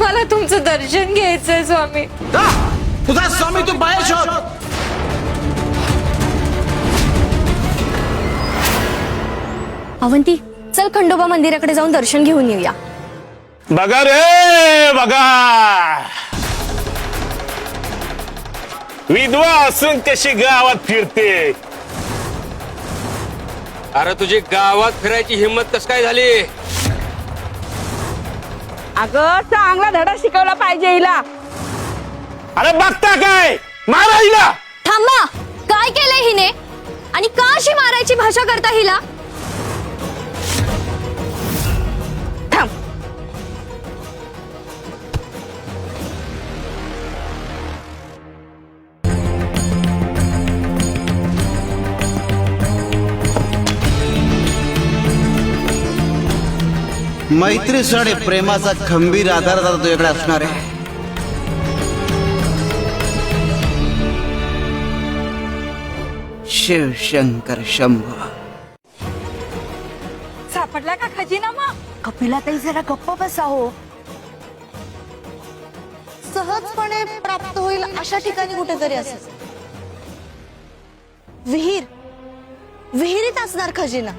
मला तुमचं दर्शन घ्यायचंय स्वामी. तुझा स्वामी तू बाहेर शोध. अवंती, चल खंडोबा मंदिराकडे जाऊन दर्शन घेऊन येऊया. बघा रे बघा, विधवा असून कशी गावात फिरते. अरे तुझी गावात फिरायची हिंमत कस काय झाली? अगं चांगला धडा शिकवला पाहिजे हिला. अरे बघता काय, मारा हिला. थांबा, काय केलंय हिने आणि का अशी मारायची भाषा करता हिला? थांब. मैत्रीसाठी प्रेमाचा खंबीर आधार आता तुझ्याकडे असणार आहे. शिव शंकर शंभो. सापडला का खजिना मग? कपिला ताई जरा गप्प बसा हो. सहजपणे प्राप्त होईल अशा ठिकाणी कुठेतरी असेल. विहिरीत असणार खजिना.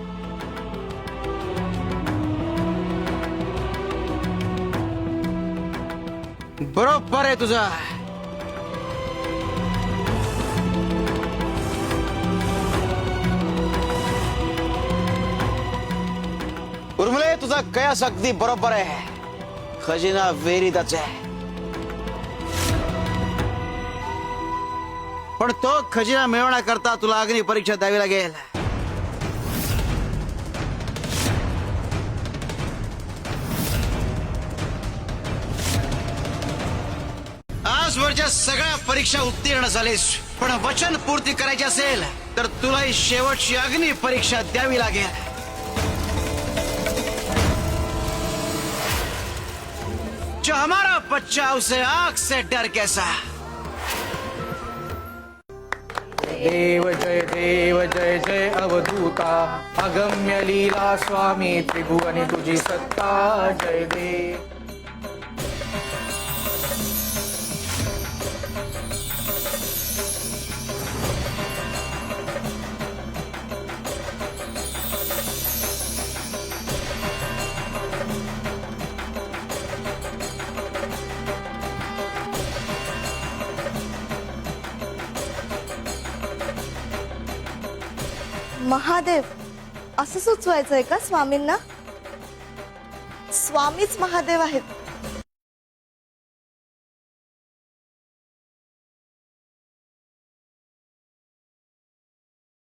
बरोबर आहे तुझा. उर्मिले, तुझा कयास अगदी बरोबर आहे. खजिना विहिरीतच आहे. पण तो खजिना मिळवण्याकरता तुला अग्नी परीक्षा द्यावी लागेल. आजवरच्या सगळ्या परीक्षा उत्तीर्ण झालीस, पण वचन पूर्ती करायची असेल तर तुला ही शेवटची अग्नी परीक्षा द्यावी लागेल. जो हमारा बच्चा उसे आग से डर कैसा. देव जय जय अवधूता, अगम्य लीला स्वामी त्रिभुवनी तुझी सत्ता. जय देव. महादेव असं सुचवायचंय का स्वामींना? स्वामीच महादेव आहेत.